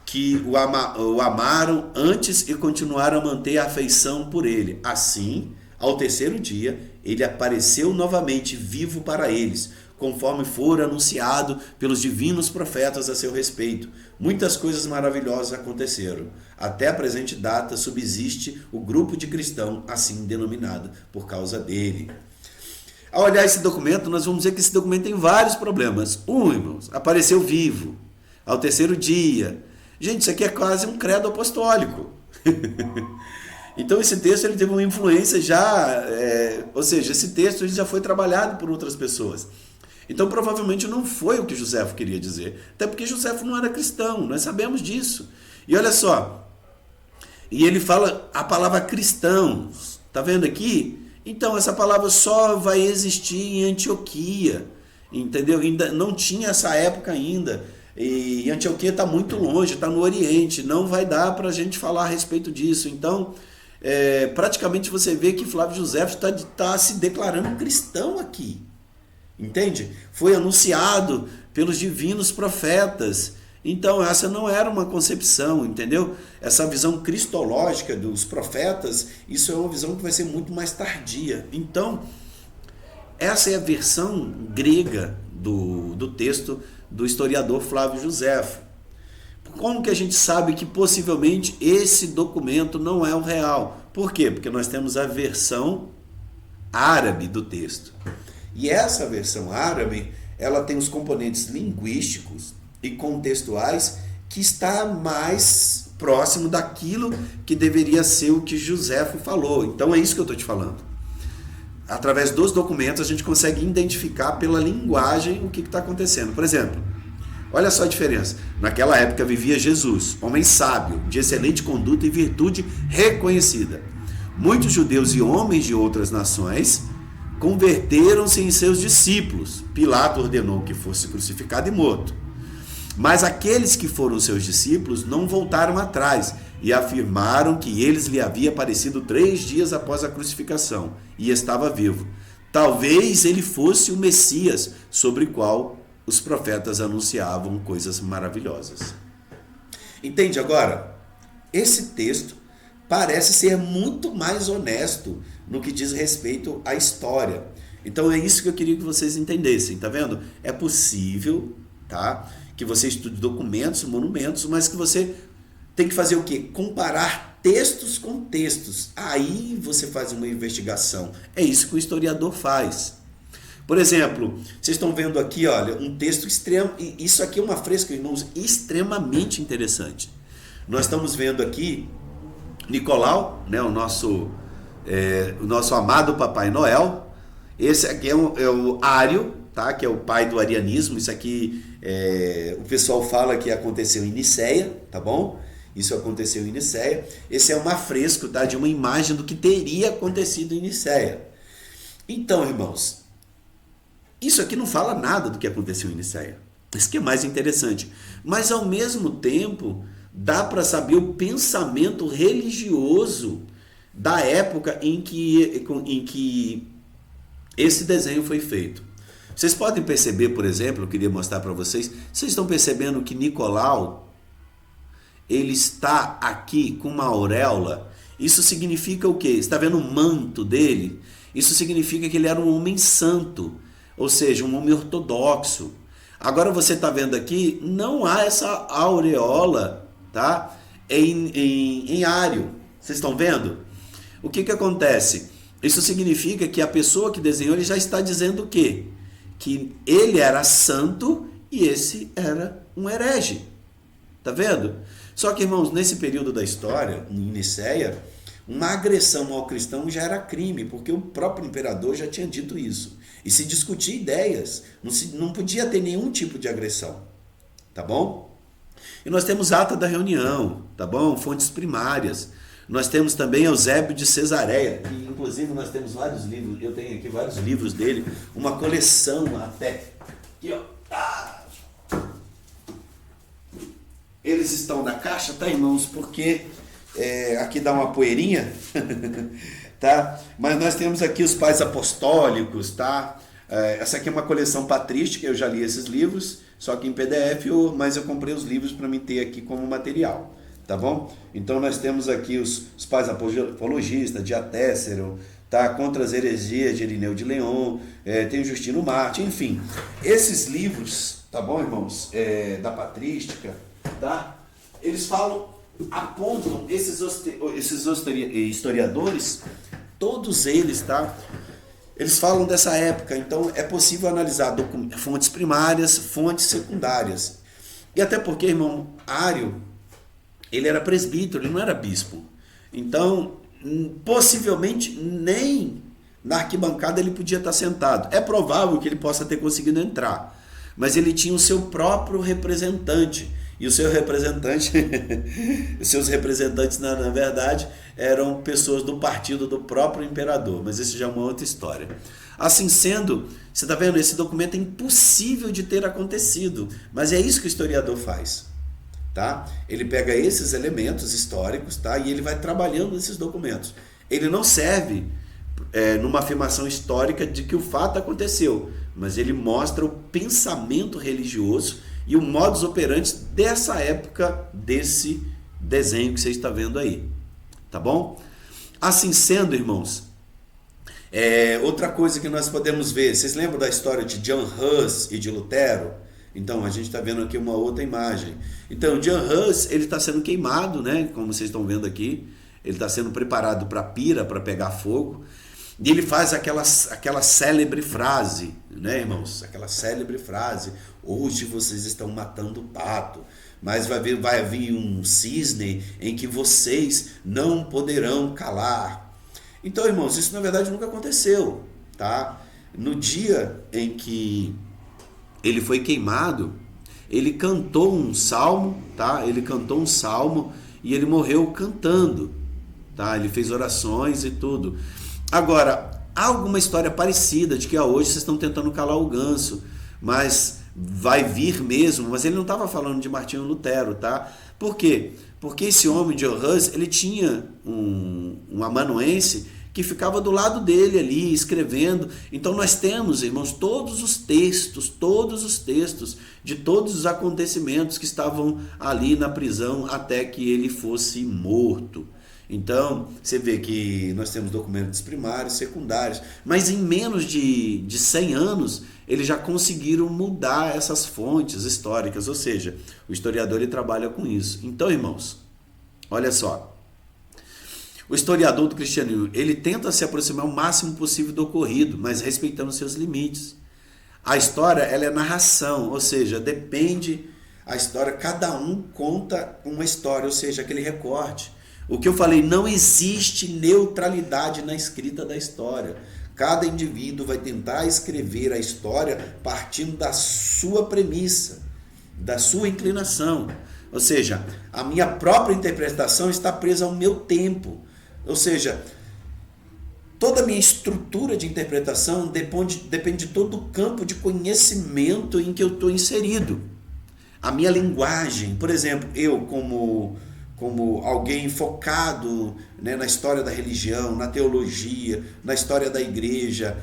que o amaram antes e continuaram a manter a afeição por ele. Assim, ao terceiro dia, ele apareceu novamente vivo para eles, conforme fora anunciado pelos divinos profetas a seu respeito. Muitas coisas maravilhosas aconteceram. Até a presente data subsiste o grupo de cristãos assim denominado por causa dele. Ao olhar esse documento, nós vamos ver que esse documento tem vários problemas. Irmãos, apareceu vivo ao terceiro dia. Gente, isso aqui é quase um credo apostólico. Então esse texto ele teve uma influência já, ou seja, esse texto já foi trabalhado por outras pessoas. Então provavelmente não foi o que Joséfo queria dizer, até porque Joséfo não era cristão, nós sabemos disso. E olha só, e ele fala a palavra cristãos, tá vendo aqui? Então essa palavra só vai existir em Antioquia, entendeu? Ainda não tinha essa época ainda. E Antioquia está muito longe, está no Oriente, não vai dar para a gente falar a respeito disso. Então, praticamente você vê que Flávio Joséfo está se declarando cristão aqui, entende? Foi anunciado pelos divinos profetas. Então, essa não era uma concepção, entendeu? Essa visão cristológica dos profetas, isso é uma visão que vai ser muito mais tardia. Então, essa é a versão grega do texto do historiador Flávio Joséfo. Como que a gente sabe que possivelmente esse documento não é o real? Por quê? Porque nós temos a versão árabe do texto. E essa versão árabe, ela tem os componentes linguísticos e contextuais que está mais próximo daquilo que deveria ser o que Joséfo falou. Então é isso que eu estou te falando. Através dos documentos a gente consegue identificar pela linguagem o que está acontecendo. Por exemplo, Olha só a diferença. Naquela época vivia Jesus, homem sábio, de excelente conduta e virtude reconhecida. Muitos judeus e homens de outras nações converteram-se em seus discípulos. Pilato ordenou que fosse crucificado e morto. Mas aqueles que foram seus discípulos não voltaram atrás e afirmaram que eles lhe havia aparecido 3 dias após a crucificação e estava vivo. Talvez ele fosse o Messias, sobre o qual os profetas anunciavam coisas maravilhosas. Entende agora? Esse texto parece ser muito mais honesto no que diz respeito à história. Então é isso que eu queria que vocês entendessem, tá vendo? É possível, tá, que você estude documentos, monumentos, mas que você tem que fazer o quê? Comparar textos com textos. Aí você faz uma investigação. É isso que o historiador faz. Por exemplo, vocês estão vendo aqui, olha, um texto extremo. Isso aqui é uma fresca, irmãos, extremamente interessante. Nós estamos vendo aqui Nicolau, né, o nosso amado Papai Noel. Esse aqui é o Ário, tá, que é o pai do arianismo. Isso aqui o pessoal fala que aconteceu em Nicéia, tá bom? Isso aconteceu em Nicéia. Esse é um afresco, tá, de uma imagem do que teria acontecido em Nicéia. Então, irmãos, isso aqui não fala nada do que aconteceu em Nicéia. Isso que é mais interessante. Mas, ao mesmo tempo, dá para saber o pensamento religioso da época em que esse desenho foi feito. Vocês podem perceber, por exemplo, eu queria mostrar para vocês, vocês estão percebendo que Nicolau, ele está aqui com uma auréola. Isso significa o quê? Está vendo o manto dele? Isso significa que ele era um homem santo, ou seja, um homem ortodoxo. Agora você está vendo aqui, não há essa aureola, tá? Em Ário. Vocês estão vendo? O que acontece? Isso significa que a pessoa que desenhou, ele já está dizendo o quê? Que ele era santo e esse era um herege. Tá vendo? Só que, irmãos, nesse período da história, em Nicéia, uma agressão ao cristão já era crime, porque o próprio imperador já tinha dito isso. E se discutia ideias, não podia ter nenhum tipo de agressão. Tá bom? E nós temos ata da reunião, tá bom? Fontes primárias. Nós temos também Eusébio de Cesareia, que inclusive nós temos vários livros, eu tenho aqui vários livros dele, uma coleção até. Aqui, ó. Eles estão na caixa, tá, irmãos? Porque aqui dá uma poeirinha, tá? Mas nós temos aqui os pais apostólicos, tá? Essa aqui é uma coleção patrística, eu já li esses livros, só que em PDF, mas eu comprei os livros para me ter aqui como material, tá bom? Então nós temos aqui os pais apologistas, de Atécero, tá? Contra as heresias de Irineu de León, tem o Justino Marte, enfim. Esses livros, tá bom, irmãos? Da patrística, tá? Eles apontam esses historiadores, todos eles, tá? Eles falam dessa época, então é possível analisar fontes primárias, fontes secundárias. E até porque, irmão, Ário, ele era presbítero, ele não era bispo. Então, possivelmente, nem na arquibancada ele podia estar sentado. É provável que ele possa ter conseguido entrar, mas ele tinha o seu próprio representante. E o seu representante, os seus representantes, na verdade, eram pessoas do partido do próprio imperador, mas isso já é uma outra história. Assim sendo, você está vendo, esse documento é impossível de ter acontecido, mas é isso que o historiador faz, tá? Ele pega esses elementos históricos, tá? E ele vai trabalhando nesses documentos. Ele não serve numa afirmação histórica de que o fato aconteceu, mas ele mostra o pensamento religioso e o modus operandi dessa época, desse desenho que você está vendo aí. Tá bom? Assim sendo, irmãos, outra coisa que nós podemos ver, vocês lembram da história de John Hus e de Lutero? Então, a gente está vendo aqui uma outra imagem. Então, John Hus, ele está sendo queimado, né? Como vocês estão vendo aqui. Ele está sendo preparado para pira, para pegar fogo. E ele faz aquela célebre frase, né, irmãos? Aquela célebre frase: hoje vocês estão matando o pato, mas vai vir um cisne em que vocês não poderão calar. Então, irmãos, isso na verdade nunca aconteceu, tá? No dia em que ele foi queimado, ele cantou um salmo, tá? Ele cantou um salmo e ele morreu cantando, tá? Ele fez orações e tudo. Agora, há alguma história parecida de que hoje vocês estão tentando calar o ganso, mas vai vir mesmo, mas ele não estava falando de Martinho Lutero, tá? Por quê? Porque esse homem de Orhus, ele tinha um amanuense que ficava do lado dele ali, escrevendo. Então nós temos, irmãos, todos os textos de todos os acontecimentos que estavam ali na prisão até que ele fosse morto. Então, você vê que nós temos documentos primários, secundários, mas em menos de 100 anos, eles já conseguiram mudar essas fontes históricas, ou seja, o historiador ele trabalha com isso. Então, irmãos, olha só, o historiador do cristianismo, ele tenta se aproximar o máximo possível do ocorrido, mas respeitando seus limites. A história, ela é narração, ou seja, depende a história, cada um conta uma história, ou seja, aquele recorte. O que eu falei, não existe neutralidade na escrita da história. Cada indivíduo vai tentar escrever a história partindo da sua premissa, da sua inclinação. Ou seja, a minha própria interpretação está presa ao meu tempo. Ou seja, toda a minha estrutura de interpretação depende de todo o campo de conhecimento em que eu estou inserido. A minha linguagem, por exemplo, eu como alguém focado, né, na história da religião, na teologia, na história da igreja,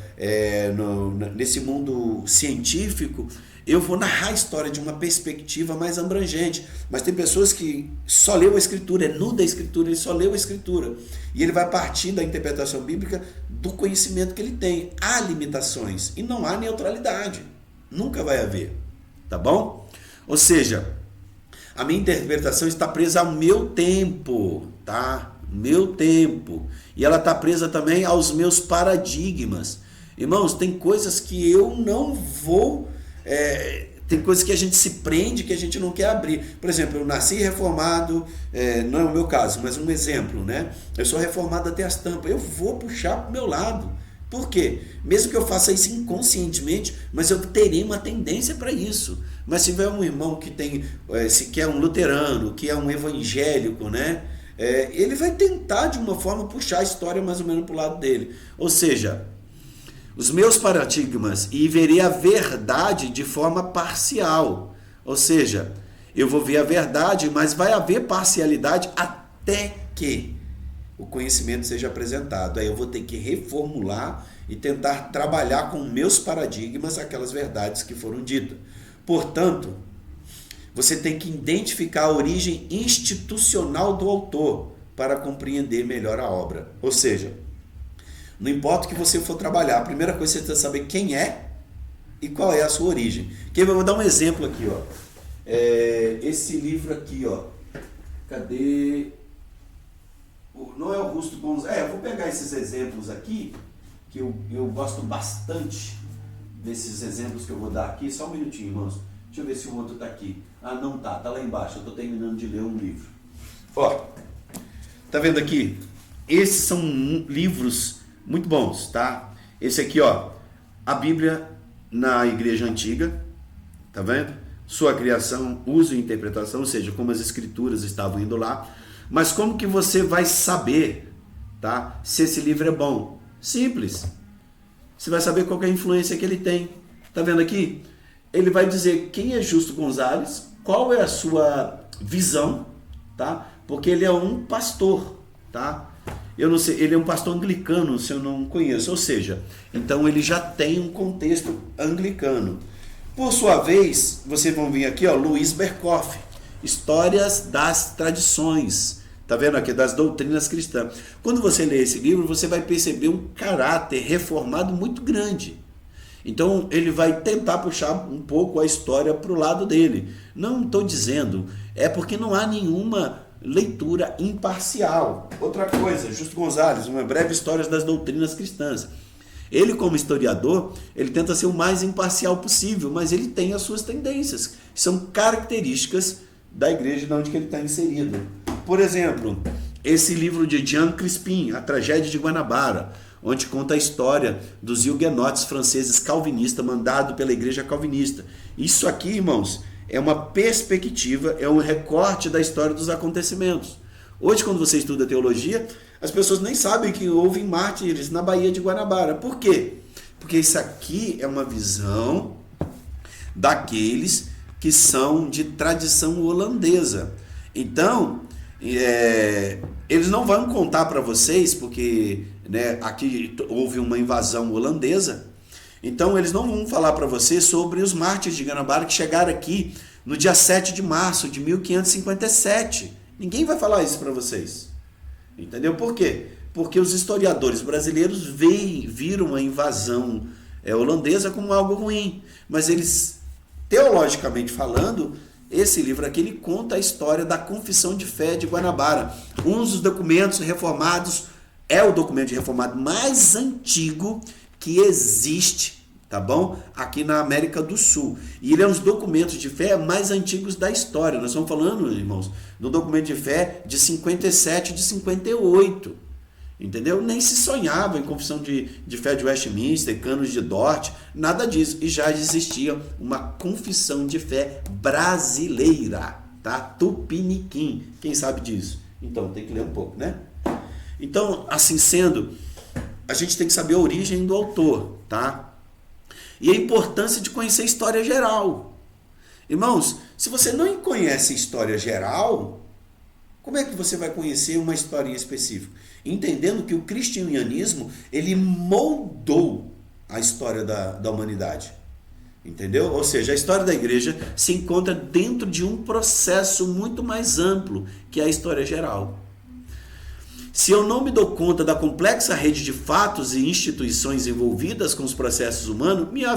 nesse mundo científico, eu vou narrar a história de uma perspectiva mais abrangente. Mas tem pessoas que só leu a Escritura, é nuda a Escritura, ele só leu a Escritura. E ele vai partir da interpretação bíblica do conhecimento que ele tem. Há limitações e não há neutralidade. Nunca vai haver. Tá bom? Ou seja, a minha interpretação está presa ao meu tempo, tá? Meu tempo. E ela está presa também aos meus paradigmas. Irmãos, tem coisas que eu não vou... tem coisas que a gente se prende, que a gente não quer abrir. Por exemplo, eu nasci reformado, não é o meu caso, mas um exemplo, né? Eu sou reformado até as tampas. Eu vou puxar para o meu lado. Por quê? Mesmo que eu faça isso inconscientemente, mas eu terei uma tendência para isso. Mas se tiver um irmão que que é um luterano, que é um evangélico, né? Ele vai tentar de uma forma puxar a história mais ou menos para o lado dele. Ou seja, os meus paradigmas, e verei a verdade de forma parcial. Ou seja, eu vou ver a verdade, mas vai haver parcialidade até que o conhecimento seja apresentado. Aí eu vou ter que reformular e tentar trabalhar com meus paradigmas aquelas verdades que foram ditas. Portanto, você tem que identificar a origem institucional do autor para compreender melhor a obra. Ou seja, não importa o que você for trabalhar, a primeira coisa que você tem que saber quem é e qual é a sua origem. Eu vou dar um exemplo aqui, ó. Esse livro aqui, ó. Cadê? Não é Augusto Gonzaga. Eu vou pegar esses exemplos aqui, que eu gosto bastante desses exemplos que eu vou dar aqui. Só um minutinho, irmãos. Deixa eu ver se o outro está aqui. Ah, não tá. Tá lá embaixo. Eu estou terminando de ler um livro. Ó, tá vendo aqui? Esses são livros muito bons, tá? Esse aqui, ó, a Bíblia na Igreja Antiga, tá vendo? Sua criação, uso e interpretação, ou seja, como as escrituras estavam indo lá. Mas como que você vai saber, tá, se esse livro é bom? Simples. Você vai saber qual é a influência que ele tem. Tá vendo aqui? Ele vai dizer quem é Justo Gonzalez, qual é a sua visão, tá? Porque ele é um pastor, tá? Eu não sei, ele é um pastor anglicano, se eu não conheço, ou seja, então ele já tem um contexto anglicano. Por sua vez, vocês vão vir aqui, ó, Luiz Berkoff, Histórias das Tradições, tá vendo aqui, das doutrinas cristãs. Quando você lê esse livro, você vai perceber um caráter reformado muito grande. Então ele vai tentar puxar um pouco a história para o lado dele. Não estou dizendo, é porque não há nenhuma leitura imparcial. Outra coisa, Justo Gonzalez, uma breve história das doutrinas cristãs. Ele, como historiador, ele tenta ser o mais imparcial possível, mas ele tem as suas tendências, são características da igreja de onde que ele está inserido. Por exemplo, esse livro de Jean Crispin, A Tragédia de Guanabara, onde conta a história dos huguenotes franceses calvinistas, mandado pela igreja calvinista. Isso aqui, irmãos, é uma perspectiva, é um recorte da história dos acontecimentos. Hoje, quando você estuda teologia, as pessoas nem sabem que houve mártires na Baía de Guanabara. Por quê? Porque isso aqui é uma visão daqueles que são de tradição holandesa. Então, eles não vão contar para vocês, porque aqui houve uma invasão holandesa, então eles não vão falar para vocês sobre os mártires de Guanabara que chegaram aqui no dia 7 de março de 1557. Ninguém vai falar isso para vocês. Entendeu? Por quê? Porque os historiadores brasileiros viram a invasão holandesa como algo ruim, mas eles, teologicamente falando, esse livro aqui ele conta a história da Confissão de Fé de Guanabara. Um dos documentos reformados, é o documento reformado mais antigo que existe, tá bom? Aqui na América do Sul. E ele é um dos documentos de fé mais antigos da história. Nós estamos falando, irmãos, do documento de fé de 57, de 58. Entendeu? Nem se sonhava em confissão de fé de Westminster, Cânones de Dort, nada disso. E já existia uma confissão de fé brasileira, tá? Tupiniquim. Quem sabe disso? Então, tem que ler um pouco, né? Então, assim sendo, a gente tem que saber a origem do autor, tá? E a importância de conhecer a história geral. Irmãos, se você não conhece a história geral, como é que você vai conhecer uma historinha específica? Entendendo que o cristianismo, ele moldou a história da humanidade. Entendeu? Ou seja, a história da igreja se encontra dentro de um processo muito mais amplo, que é a história geral. Se eu não me dou conta da complexa rede de fatos e instituições envolvidas com os processos humanos, minha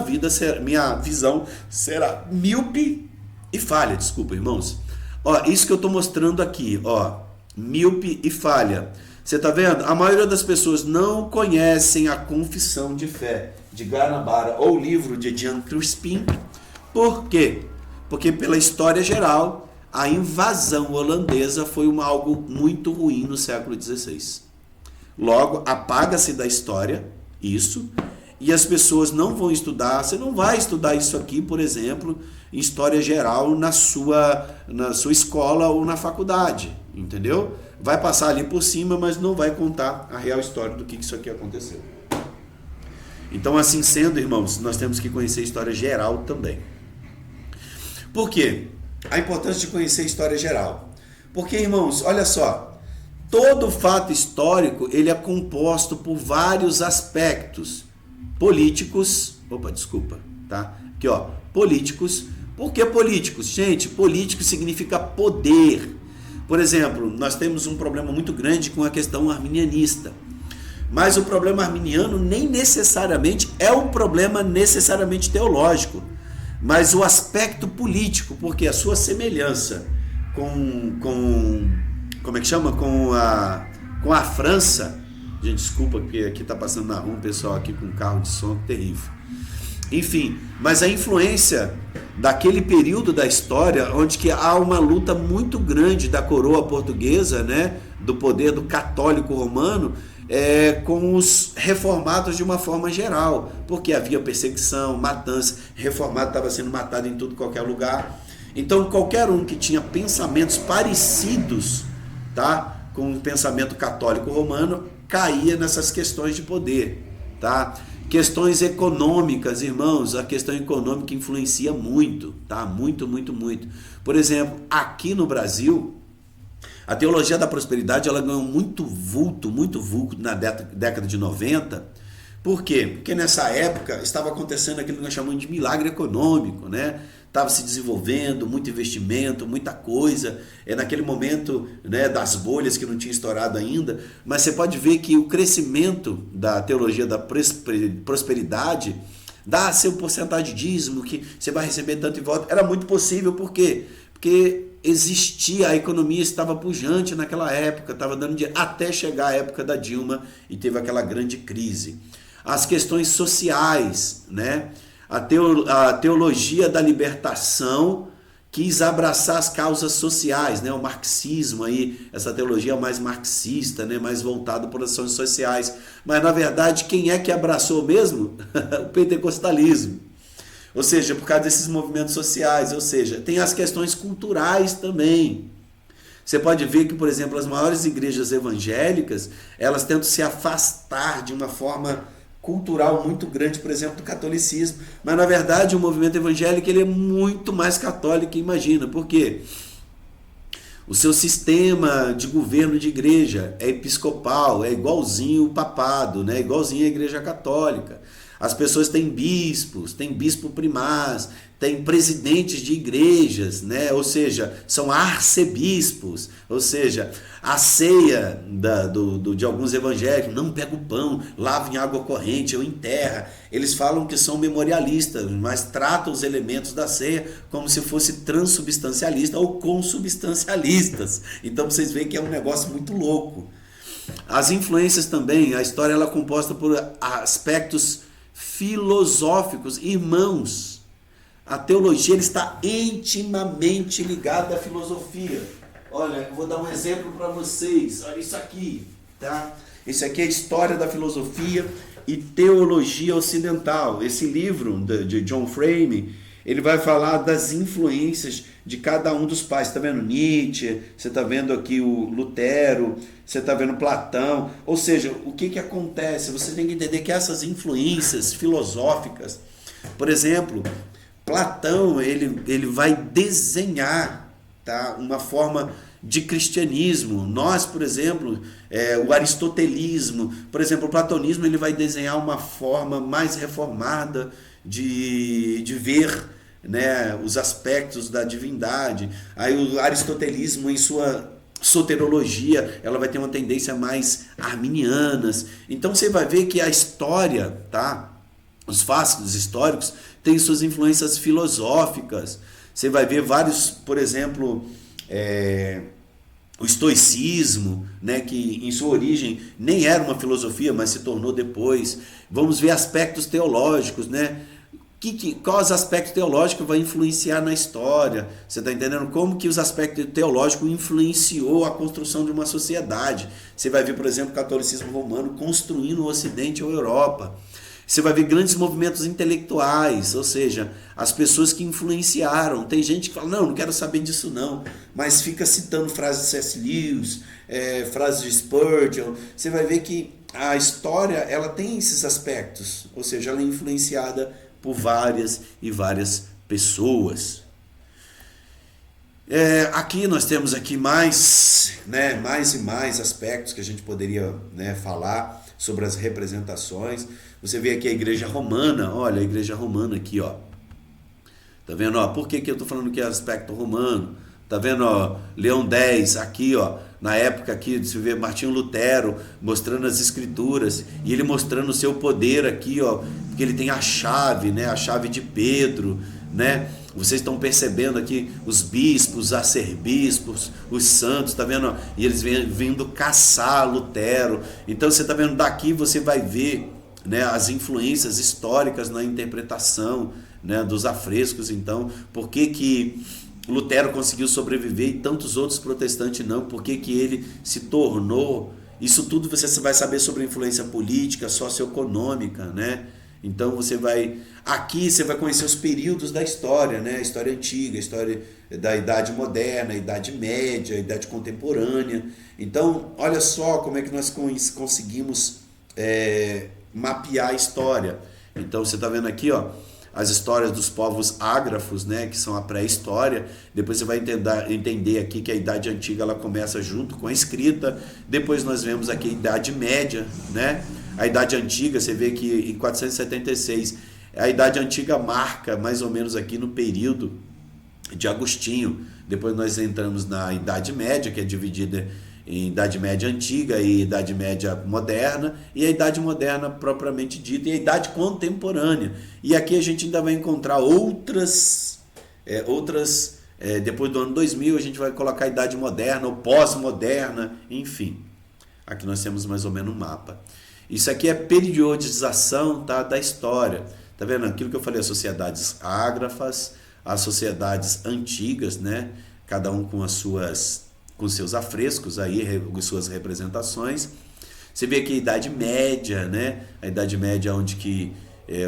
visão será míope e falha. Desculpa, irmãos. Ó, isso que eu estou mostrando aqui, ó, míope e falha. Você está vendo? A maioria das pessoas não conhecem a Confissão de Fé de Guanabara ou o livro de Jan Crispin. Por quê? Porque pela história geral, a invasão holandesa foi algo muito ruim no século XVI. Logo, apaga-se da história isso, e as pessoas não vão estudar. Você não vai estudar isso aqui, por exemplo, em história geral na sua escola ou na faculdade, entendeu? Vai passar ali por cima, mas não vai contar a real história do que isso aqui aconteceu. Então, assim sendo, irmãos, nós temos que conhecer a história geral também. Por quê? A importância de conhecer a história geral. Porque, irmãos, olha só, todo fato histórico ele é composto por vários aspectos políticos. Tá? Aqui, ó, políticos. Por que políticos? Gente, político significa poder. Por exemplo, nós temos um problema muito grande com a questão arminianista. Mas o problema arminiano nem necessariamente é um problema necessariamente teológico, mas o aspecto político, porque a sua semelhança como é que chama? Com a França. Gente, desculpa, porque aqui está passando na rua um pessoal aqui com um carro de som terrível. Enfim, mas a influência daquele período da história, onde que há uma luta muito grande da coroa portuguesa, né, do poder do católico romano, com os reformados de uma forma geral, porque havia perseguição, matança, reformado estava sendo matado em tudo, qualquer lugar. Então, qualquer um que tinha pensamentos parecidos, tá, com o pensamento católico romano, caía nessas questões de poder, tá? Questões econômicas, irmãos, a questão econômica influencia muito, tá? Muito, muito, muito. Por exemplo, aqui no Brasil, a teologia da prosperidade ela ganhou muito vulto na década de 90. Por quê? Porque nessa época estava acontecendo aquilo que nós chamamos de milagre econômico, né? Estava se desenvolvendo, muito investimento, muita coisa. Naquele momento, né, das bolhas que não tinha estourado ainda. Mas você pode ver que o crescimento da teologia da prosperidade dá seu porcentagem de dízimo, que você vai receber tanto em volta. Era muito possível, por quê? Porque existia, a economia estava pujante naquela época, estava dando dinheiro, até chegar a época da Dilma e teve aquela grande crise. As questões sociais, né? A teologia da libertação quis abraçar as causas sociais, né? O marxismo, aí, essa teologia mais marxista, né? Mais voltada para as ações sociais. Mas, na verdade, quem é que abraçou mesmo? O pentecostalismo. Ou seja, por causa desses movimentos sociais, ou seja, tem as questões culturais também. Você pode ver que, por exemplo, as maiores igrejas evangélicas, elas tentam se afastar de uma forma cultural muito grande, por exemplo, do catolicismo. Mas, na verdade, o movimento evangélico ele é muito mais católico que imagina. Por quê? O seu sistema de governo de igreja é episcopal, é igualzinho o papado, né? Igualzinho a igreja católica. As pessoas têm bispos, têm bispo primaz, têm presidentes de igrejas, né? Ou seja, são arcebispos, ou seja, a ceia de alguns evangélicos, não pega o pão, lava em água corrente ou em terra. Eles falam que são memorialistas, mas tratam os elementos da ceia como se fosse transubstancialista ou consubstancialistas. Então vocês veem que é um negócio muito louco. As influências também, a história ela é composta por aspectos filosóficos. Irmãos, a teologia ele está intimamente ligada à filosofia. Olha, eu vou dar um exemplo para vocês. Olha isso aqui, tá? Isso aqui é a história da filosofia e teologia ocidental. Esse livro de John Frame, ele vai falar das influências de cada um dos pais. Você está vendo Nietzsche, você está vendo aqui o Lutero, você está vendo Platão. Ou seja, o que acontece? Você tem que entender que essas influências filosóficas, por exemplo, Platão ele vai desenhar, tá, uma forma de cristianismo. Nós, por exemplo, o aristotelismo, por exemplo, o platonismo, ele vai desenhar uma forma mais reformada de ver, né, os aspectos da divindade. Aí o aristotelismo, em sua soterologia, ela vai ter uma tendência mais arminianas. Então você vai ver que a história, tá, os fatos históricos têm suas influências filosóficas. Você vai ver vários, por exemplo, o estoicismo, né, que em sua origem nem era uma filosofia, mas se tornou depois. Vamos ver aspectos teológicos, né? Quais aspectos teológicos vai influenciar na história? Você está entendendo? Como que os aspectos teológicos influenciou a construção de uma sociedade? Você vai ver, por exemplo, o catolicismo romano construindo o Ocidente ou a Europa. Você vai ver grandes movimentos intelectuais, ou seja, as pessoas que influenciaram. Tem gente que fala, não quero saber disso não, mas fica citando frases de C.S. Lewis, frases de Spurgeon. Você vai ver que a história ela tem esses aspectos, ou seja, ela é influenciada por várias e várias pessoas. Aqui nós temos aqui mais e mais aspectos que a gente poderia, né, falar sobre as representações. Você vê aqui a igreja romana, olha a igreja romana aqui, ó. Tá vendo, ó? Por que eu tô falando que é aspecto romano? Tá vendo, ó? Leão X aqui, ó. Na época aqui, você vê Martinho Lutero mostrando as escrituras e ele mostrando o seu poder aqui, ó, porque ele tem a chave, né? A chave de Pedro, né? Vocês estão percebendo aqui os bispos, os arcebispos, os santos, tá vendo? E eles vindo caçar Lutero. Então você tá vendo daqui, você vai ver, né, as influências históricas na interpretação, né, dos afrescos. Então, por que Lutero conseguiu sobreviver e tantos outros protestantes não? Por que ele se tornou? Isso tudo você vai saber sobre influência política, socioeconômica, né? Então você vai conhecer os períodos da história, né? A história antiga, a história da Idade Moderna, a Idade Média, a Idade Contemporânea. Então, olha só como é que nós conseguimos mapear a história. Então você está vendo aqui, ó, as histórias dos povos ágrafos, né, que são a pré-história. Depois você vai entender aqui que a Idade Antiga ela começa junto com a escrita. Depois nós vemos aqui a Idade Média, né? A Idade Antiga, você vê que em 476, a Idade Antiga marca mais ou menos aqui no período de Agostinho. Depois nós entramos na Idade Média, que é dividida em Idade Média Antiga e Idade Média Moderna, e a Idade Moderna propriamente dita, e a Idade Contemporânea. E aqui a gente ainda vai encontrar outras depois do ano 2000 a gente vai colocar a Idade Moderna ou Pós-Moderna, enfim. Aqui nós temos mais ou menos um mapa. Isso aqui é periodização, tá, da história. Tá vendo? Aquilo que eu falei, as sociedades ágrafas, as sociedades antigas, né? Cada um com seus afrescos aí, com suas representações. Você vê aqui a Idade Média, né? A Idade Média onde que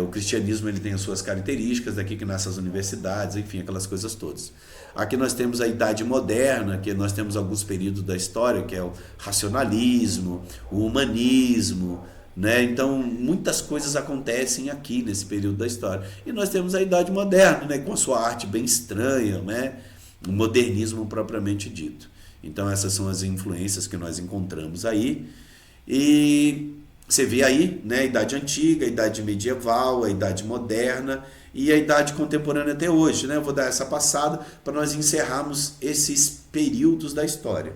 O cristianismo ele tem as suas características, daqui que nascem as universidades, enfim, aquelas coisas todas. Aqui nós temos a Idade Moderna, que nós temos alguns períodos da história, que é o racionalismo, o humanismo, né? Então, muitas coisas acontecem aqui nesse período da história. E nós temos a Idade Moderna, né? Com a sua arte bem estranha, né? O modernismo propriamente dito. Então, essas são as influências que nós encontramos aí. E você vê aí, né, a Idade Antiga, a Idade Medieval, a Idade Moderna e a Idade Contemporânea até hoje, né? Eu vou dar essa passada para nós encerrarmos esses períodos da história.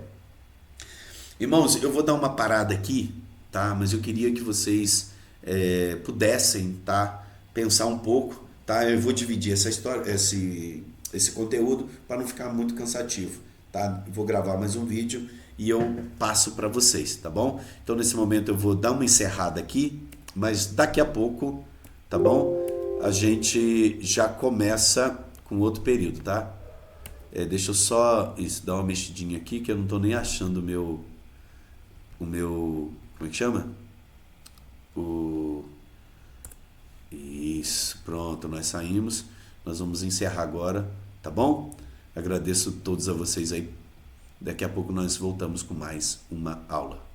Irmãos, eu vou dar uma parada aqui, tá? Mas eu queria que vocês pudessem, tá, pensar um pouco, tá? Eu vou dividir essa história, esse conteúdo para não ficar muito cansativo, tá? Eu vou gravar mais um vídeo e eu passo para vocês, tá bom? Então nesse momento eu vou dar uma encerrada aqui, mas daqui a pouco, tá bom? A gente já começa com outro período, tá? Deixa eu só dar uma mexidinha aqui que eu não tô nem achando o meu como é que chama? Isso, pronto, nós saímos. Nós vamos encerrar agora, tá bom? Agradeço a todos a vocês aí. Daqui a pouco nós voltamos com mais uma aula.